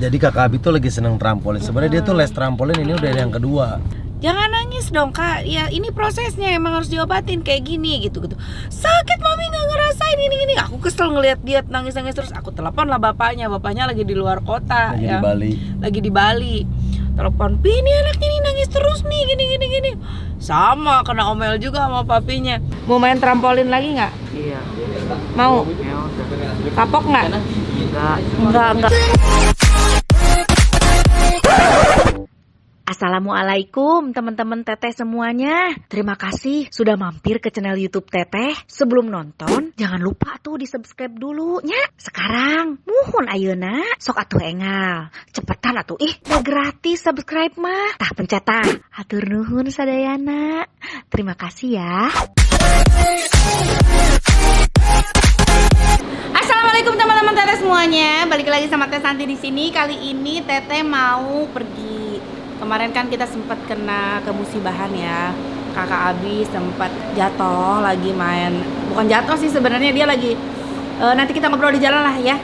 Jadi kakak Abi tuh lagi seneng trampolin. Sebenarnya dia tuh les trampolin ini udah yang kedua. Jangan nangis dong kak, ya ini prosesnya emang harus diobatin kayak gini gitu. Sakit mami nggak ngerasain ini. Aku kesel ngeliat dia nangis terus. Aku telepon lah bapaknya lagi di luar kota. Lagi ya. di Bali. Lagi di Bali. Telepon, Pi ini anaknya nih nangis terus nih gini. Sama kena omel juga sama papinya. Mau main trampolin lagi nggak? Iya. Mau? Ya udah. Kapok nggak? Enggak. Assalamualaikum teman-teman Teteh semuanya. Terima kasih sudah mampir ke channel YouTube Teteh. Sebelum nonton, jangan lupa tuh di-subscribe dulu nya. Sekarang, muhun ayeuna sok atuh engal. Cepetan atuh udah gratis subscribe mah. Tah pencet tah. Hatur nuhun sadayana. Terima kasih ya. Assalamualaikum teman-teman Teteh semuanya. Balik lagi sama Teh Santi di sini. Kali ini Teteh mau pergi. Kemarin kan kita sempat kena kemusibahan ya. Kakak Abi sempat jatuh lagi main. Bukan jatuh sih sebenarnya, dia lagi nanti kita ngobrol di jalan lah ya.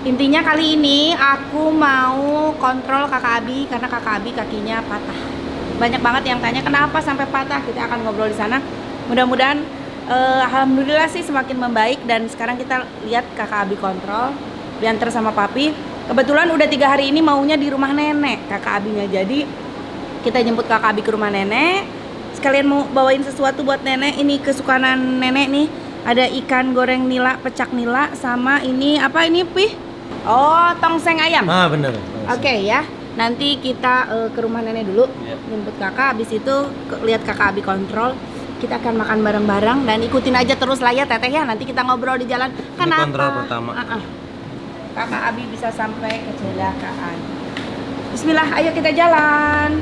Intinya kali ini aku mau kontrol kakak Abi karena kakak Abi kakinya patah. Banyak banget yang tanya kenapa sampai patah. Kita akan ngobrol di sana. Mudah-mudahan alhamdulillah sih semakin membaik. Dan sekarang kita lihat kakak Abi kontrol, diantar sama papi. Kebetulan udah 3 hari ini maunya di rumah nenek kakak Abinya. Jadi kita jemput kakak Abi ke rumah nenek. Sekalian mau bawain sesuatu buat nenek. Ini kesukaan nenek nih. Ada ikan goreng nila, pecak nila. Sama ini apa ini Pi? Oh, tongseng ayam. Ah bener. Oke ya. Nanti kita ke rumah nenek dulu, jemput kakak. Habis itu lihat kakak Abi kontrol. Kita akan makan bareng-bareng dan ikutin aja terus lah ya Teteh ya. Nanti kita ngobrol di jalan. Ini kontrol pertama. Kakak Abi bisa sampai kecelakaan. Bismillah, ayo kita jalan.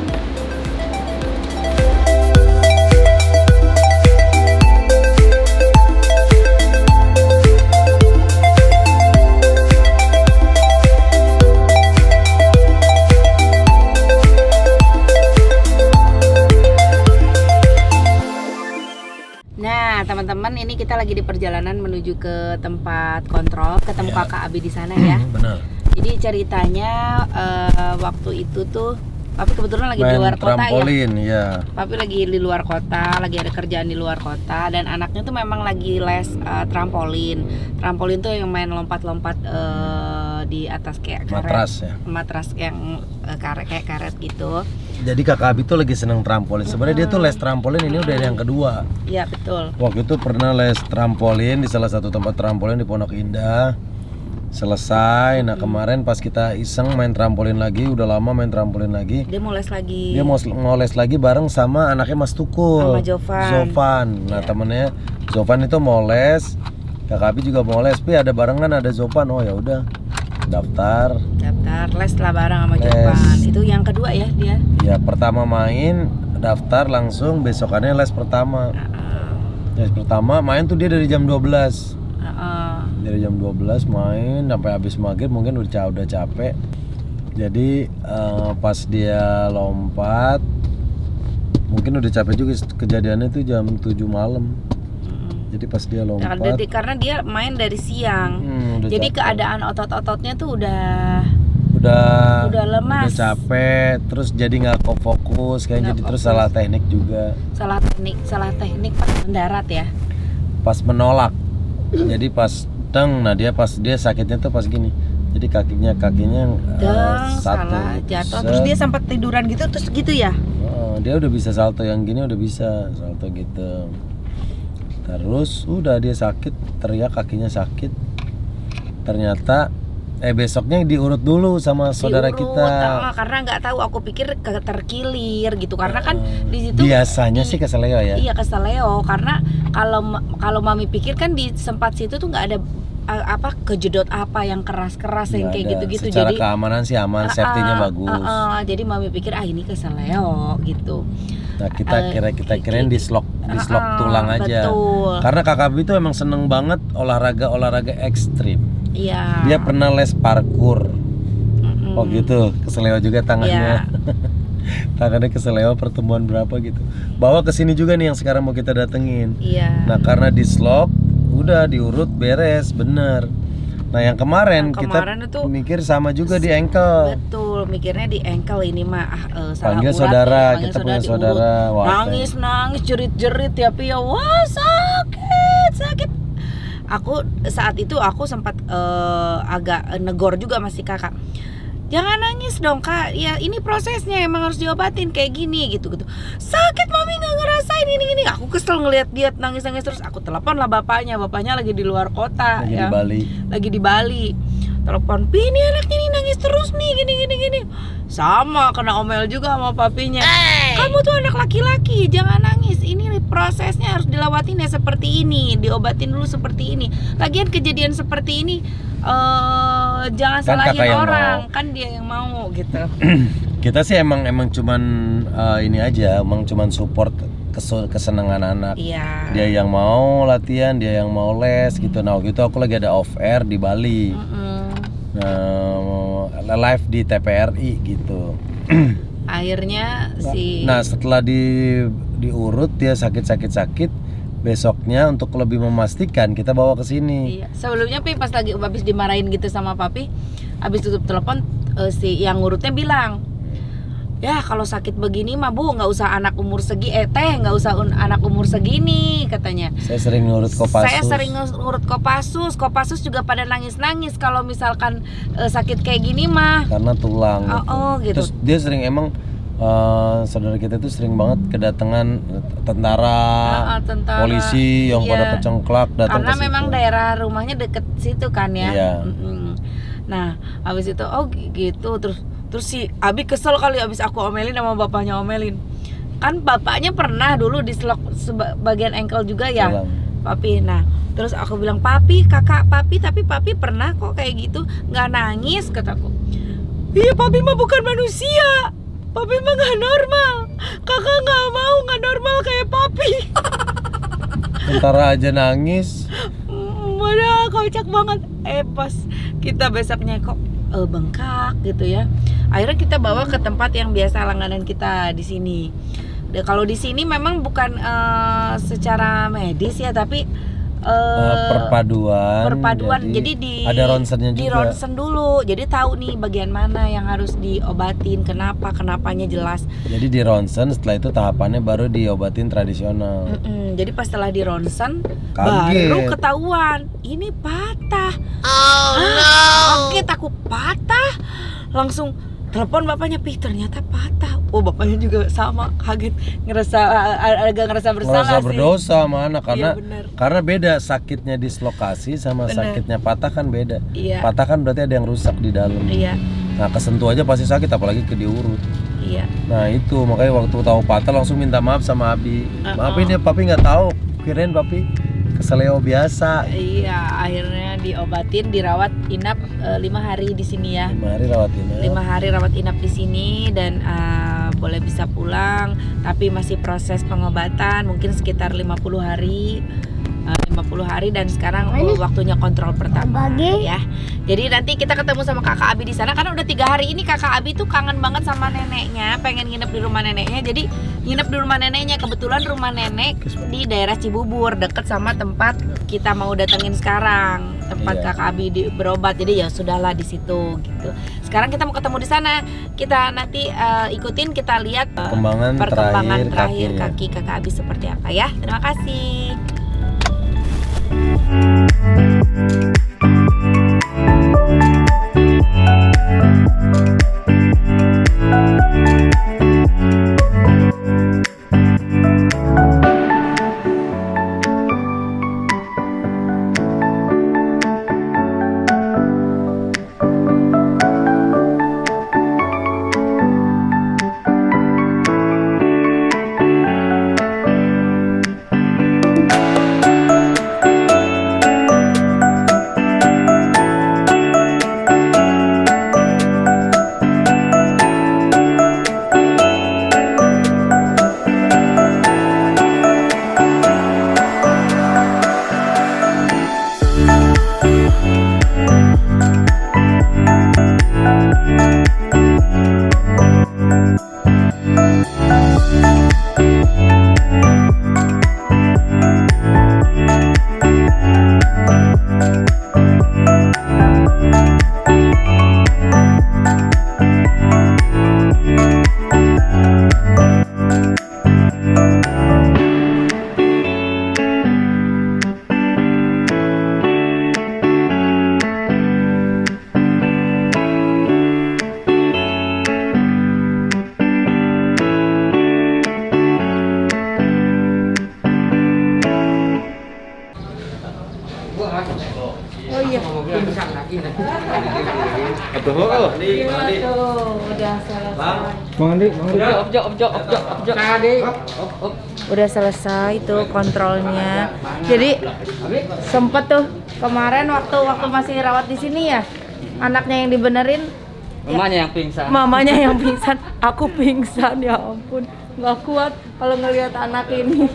Nah, teman-teman, ini kita lagi di perjalanan menuju ke tempat kontrol, ketemu kakak Abi di sana ya. Benar. Jadi ceritanya waktu itu tuh Papi kebetulan lagi di main luar kota trampolin, ya. Papi lagi di luar kota, lagi ada kerjaan di luar kota dan anaknya tuh memang lagi les trampolin. Trampolin tuh yang main lompat-lompat di atas kayak karet. Matras ya. Matras yang kayak karet gitu. Jadi kakak Abi tuh lagi seneng trampolin. Sebenarnya dia tuh les trampolin ini udah yang kedua. Iya, betul. Waktu itu pernah les trampolin di salah satu tempat trampolin di Pondok Indah. Selesai. Nah kemarin pas kita iseng main trampolin lagi, udah lama main trampolin lagi. Dia mau les lagi. Dia mau les lagi bareng sama anaknya Mas Tukul. Sama Jovan. Zovan. Nah temennya Zovan itu mau les. Kakak Abi juga mau les. Tapi ada barengan, ada Zovan. Oh ya udah. Daftar les lah bareng sama Jovan. Itu yang kedua ya dia. Ya pertama main, daftar langsung, besokannya les pertama. Les pertama main tuh dia dari jam 12. Dari jam 12 main sampai habis maghrib, mungkin udah capek. Jadi pas dia lompat mungkin udah capek juga. Kejadiannya itu jam 7 malam. Jadi pas dia lompat karena dia main dari siang. Jadi capek. Keadaan otot-ototnya tuh udah lemas, udah capek, terus jadi nggak fokus kayak jadi fokus. Terus salah teknik juga. Salah teknik pas mendarat ya. Pas menolak. Jadi pas dia sakitnya tuh pas gini. Jadi kakinya satu salah jatuh. Terus dia sempat tiduran gitu terus gitu ya. Dia udah bisa salto yang gini, udah bisa salto gitu. Terus udah dia sakit, teriak kakinya sakit. Ternyata besoknya diurut dulu sama saudara kita. Karena nggak tahu, aku pikir terkilir gitu. Karena kan di situ biasanya sih keseleo ya. Iya keseleo, karena kalau mami pikir kan di tempat situ tuh nggak ada kejedot apa yang keras-keras yang kayak gitu-gitu. Secara jadi keamanan sih aman, safety-nya bagus. Jadi mami pikir ini keseleo gitu. Nah kita kirain di slok tulang aja. Betul. Karena kakak Abi itu emang seneng banget olahraga ekstrim. Iya. Dia pernah les parkour. Oh gitu, keseleo juga tangannya. Tangannya keseleo pertemuan berapa gitu. Bawa ke sini juga nih yang sekarang mau kita datengin. Iya. Nah karena di slok udah diurut beres bener. Nah yang kemarin, kemarin kita itu mikir sama juga di ankle. betul, mikirnya di ankle ini mah salah Panggil urat saudara, ya, panggil kita punya diurut. saudara. Wah, Nangis jerit-jerit ya Pia. Wah sakit. Aku saat itu aku sempat agak negor juga masih kakak. Jangan nangis dong kak, ya ini prosesnya emang harus diobatin kayak gini gitu. Sakit mami nggak ngerasain ini. Aku kesel ngeliat dia nangis terus. Aku telepon lah bapaknya lagi di luar kota lagi ya. di Bali. Lagi di Bali. Telepon, "Pi, ini anaknya nih nangis terus nih gini. Sama kena omel juga sama papinya. Kamu tuh anak laki-laki, jangan nangis. Ini prosesnya harus dilewatin ya seperti ini, diobatin dulu seperti ini. Lagian kejadian seperti ini jangan Kan salahin kakak yang orang, mau. kan dia yang mau gitu. Kita sih emang cuman ini aja, emang cuman support kesenangan anak. Iya. Dia yang mau latihan, dia yang mau les gitu. Nah waktu itu aku lagi ada off air di Bali. Live di TPRI gitu. Akhirnya Nah setelah diurut dia sakit, besoknya untuk lebih memastikan kita bawa ke sini. Iya. Sebelumnya Pi pas lagi habis dimarahin gitu sama papi, habis tutup telepon si yang ngurutnya bilang, "Ya kalau sakit begini mah Bu nggak usah anak umur nggak usah anak umur segini," katanya. Saya sering ngurut Kopassus. Saya sering ngurut Kopassus juga pada nangis kalau misalkan sakit kayak gini mah. Karena tulang. Gitu. Terus dia sering emang saudara kita tuh sering banget kedatangan tentara, polisi yang pada kecengklak datang karena ke situ. memang daerah rumahnya deket situ kan ya. Iya. Nah habis itu gitu terus si Abi kesel kali abis aku omelin sama bapaknya omelin. Kan bapaknya pernah dulu di slok bagian ankle juga ya. Tulang. Papi. Nah, terus aku bilang, "Papi, kakak, tapi papi pernah kok kayak gitu, nggak nangis," kataku. "Iya, papi mah bukan manusia. Papi mah nggak normal. Kakak nggak normal kayak papi." Tentara aja nangis. Waduh, kocak banget. Pas kita besoknya kok bengkak gitu ya. Akhirnya kita bawa ke tempat yang biasa langganan kita di sini. Kalau di sini memang bukan secara medis ya, tapi perpaduan. Jadi ada ronsennya juga. Di ronsen dulu. Jadi tahu nih bagian mana yang harus diobatin, kenapanya jelas. Jadi di ronsen, setelah itu tahapannya baru diobatin tradisional. Jadi pas setelah di ronsen Kaget. baru ketahuan ini patah. Kaget aku, patah. Langsung telepon bapaknya, "Pi, ternyata patah." Oh, bapaknya juga sama, kaget, agak ngerasa bersalah Ngerasa sih. berdosa sama anak Iya, karena beda sakitnya dislokasi sama sakitnya patah kan beda. Iya. Patah kan berarti ada yang rusak di dalam. Iya. Nah kesentuh aja pasti sakit, apalagi ke diurut. Iya. Nah itu makanya waktu tahu patah langsung minta maaf sama Abi. Maaf ini papi nggak tahu, kirain papi keseleo biasa. Iya, akhirnya diobatin, dirawat inap 5 hari di sini ya. 5 hari rawat inap. 5 hari rawat inap di sini dan boleh bisa pulang, tapi masih proses pengobatan mungkin sekitar 50 hari. 50 hari dan sekarang waktunya kontrol pertama ya. Jadi nanti kita ketemu sama kakak Abi di sana karena udah 3 hari ini kakak Abi tuh kangen banget sama neneknya, pengen nginep di rumah neneknya. Jadi nginep di rumah neneknya, kebetulan rumah nenek di daerah Cibubur deket sama tempat kita mau datengin sekarang, tempat kakak Abi berobat. Jadi ya sudahlah di situ gitu. Sekarang kita mau ketemu di sana. Kita nanti ikutin, kita lihat perkembangan terakhir kaki kakak Abi seperti apa ya. Terima kasih. Gila tuh, udah selesai. Udah selesai tuh kontrolnya. Jadi sempet tuh kemarin waktu masih rawat di sini ya, anaknya yang dibenerin, mamanya yang pingsan, aku pingsan, ya ampun, nggak kuat kalau ngelihat anak ini.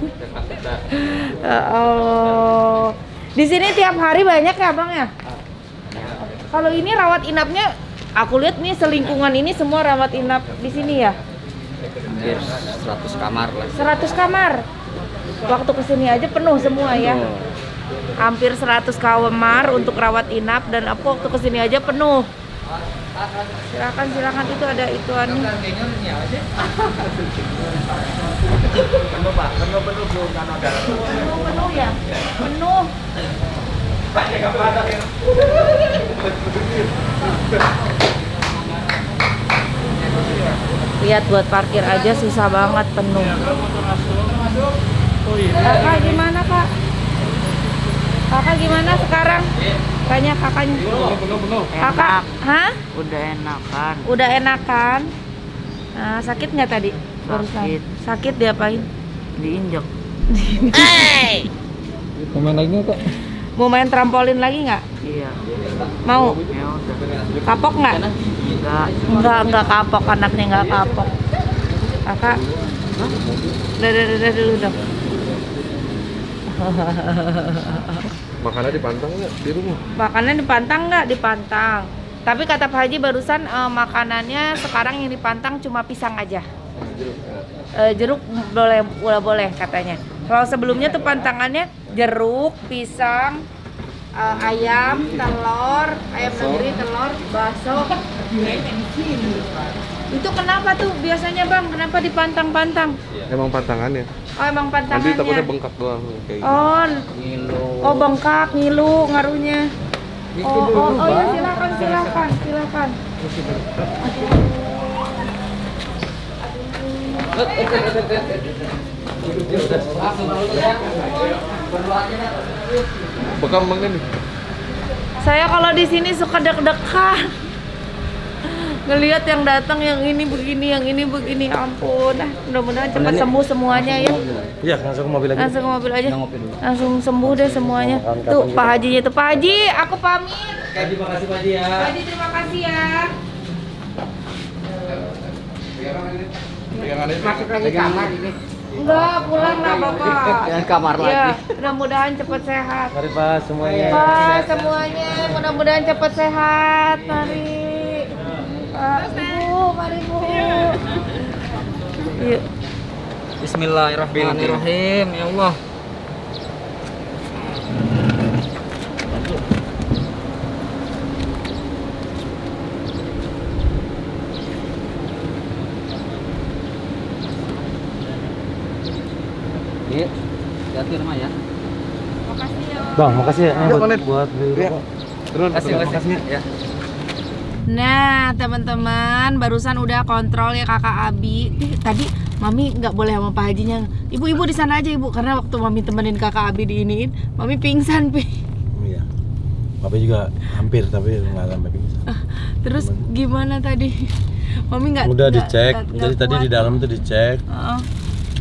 Oh, di sini tiap hari banyak ya bang ya? Kalau ini rawat inapnya, aku lihat nih selingkungan ini semua rawat inap di sini ya? Hampir 100 kamar lah. 100 kamar. Waktu kesini aja penuh semua ya. Hampir 100 kamar untuk rawat inap dan aku waktu kesini aja penuh. Silakan itu ada ituannya. Penuh Pak, penuh belum kan ada. Penuh ya? Penuh. Lihat buat parkir aja susah banget, penuh. Kakak gimana kak? Kakak gimana sekarang? Tanya kakaknya. Penuh. Kakak, hah? Udah enakan. Udah enakan? Nah, sakit nggak tadi? Sakit. Sakit diapain? Diinjak. Pemain lagi nggak kak? Mau main trampolin lagi nggak? Iya. Mau? Ya udah. Kapok nggak? Enggak kapok, anaknya nggak kapok. Kakak, udah dulu dong. Makannya dipantang nggak di rumah? Makannya dipantang nggak? Dipantang. Tapi kata Pak Haji barusan makanannya sekarang yang dipantang cuma pisang aja. Jeruk boleh katanya. Kalau sebelumnya tuh pantangannya jeruk, pisang, ayam, telur, ayam negeri, telur, bakso. Itu kenapa tuh biasanya bang? Kenapa dipantang-pantang? Emang pantangannya. Oh emang Nanti pantangannya. takutnya bengkak doang kayak gitu. Oh, Ngilu. oh bengkak, ngilu ngaruhnya. Oh ya silakan. Bekam bang ini. Saya kalau di sini suka deg-degan. Ngelihat yang datang yang ini begini, ampun. Mudah-mudahan cepat sembuh semuanya ya. Iya, langsung ke mobil lagi. Langsung ke mobil aja. Langsung sembuh deh semuanya. Tuh Pak Hajinya tuh. Pak Haji, aku pamit. Terima kasih Pak Haji ya. Pak Haji terima kasih ya. Masuk lagi kamar ini. Enggak, pulang lah Bapak. Jangan kamar Ya, lagi. mudah-mudahan cepat sehat. Mari Pak semuanya. Pak semuanya, mudah-mudahan cepat sehat. Mari. Ibu, mari Bu. Yuk. Bismillahirrahmanirrahim. Ya Allah. Iya. Hati-hati rumah ya. Makasih ya. Bang, makasih ya. Yuk, Manet. Buat beli Iya. rokok. Turun. Makasih ya. Nah teman-teman barusan udah kontrol ya kakak Abi. Tadi Mami nggak boleh sama Pak Hajinya. Ibu di sana aja ibu, karena waktu Mami temenin kakak Abi diiniin, Mami pingsan pi. Iya. Bapak juga hampir tapi nggak sampai pingsan. Terus gimana tadi? Mami nggak. Udah nggak- dicek. nggak Jadi tadi kuat. di dalam tuh dicek. Heeh.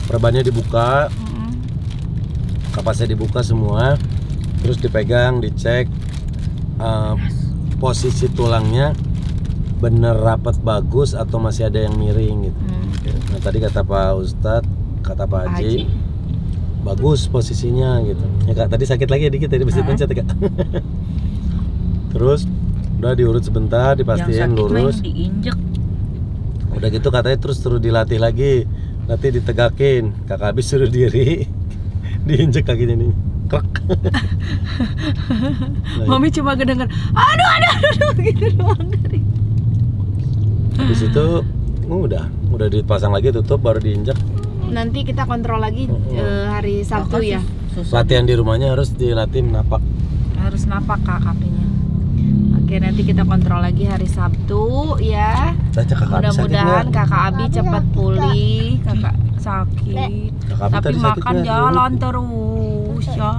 Perbannya dibuka, Mm-mm. kapasnya dibuka semua, terus dipegang, dicek posisi tulangnya bener rapat bagus atau masih ada yang miring gitu. Nah tadi kata Pak Ustadz, kata Pak Haji, bagus posisinya gitu. Ya kak tadi sakit lagi dikit tadi mesti pencet ya kak. Terus udah diurut sebentar, dipastiin lurus. Diinjek. Udah gitu katanya terus dilatih lagi, nanti ditegakin. Kakak habis suruh diri, diinjek kakinya nih. Krek. Mami cuma kedengar, aduh gitu doang dari. Habis itu udah dipasang lagi tutup baru diinjak. Nanti kita kontrol lagi hari Sabtu ya. Latihan di rumahnya harus dilatih napak. Harus napak kak kakinya. Oke nanti kita kontrol lagi hari Sabtu ya. Tanya kakak Abi sakit Mudah-mudahan nggak? kakak Abi cepat pulih. Kakak sakit. Kakak Abi Tapi tadi sakit makan nggak? jalan terus ya.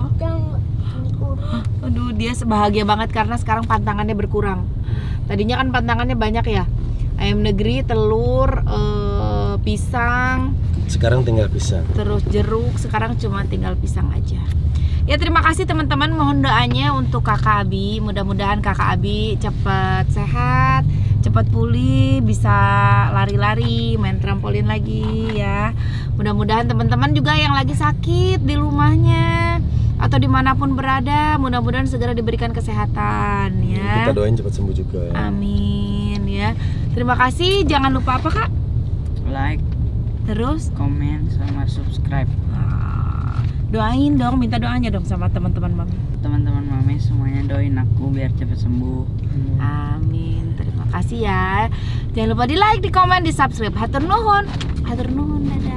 Aduh dia bahagia banget karena sekarang pantangannya berkurang. Tadinya kan pantangannya banyak ya. Ayam negeri, telur, pisang, Sekarang tinggal pisang. terus jeruk. Sekarang cuma tinggal pisang aja. Ya terima kasih teman-teman, mohon doanya untuk kakak Abi. Mudah-mudahan kakak Abi cepat sehat, cepat pulih, bisa lari-lari, main trampolin lagi ya. Mudah-mudahan teman-teman juga yang lagi sakit di rumahnya atau dimanapun berada, mudah-mudahan segera diberikan kesehatan ya. Kita doain cepat sembuh juga ya. Amin ya. Terima kasih, jangan lupa apa Kak? Like, Terus komen, sama subscribe. doain dong, minta doanya dong sama teman-teman Mami. Teman-teman Mami semuanya doain aku biar cepat sembuh. Amin. Terima kasih ya. Jangan lupa di like, di komen, di subscribe. Hatur nuhun. Hatur nuhun. Dadah.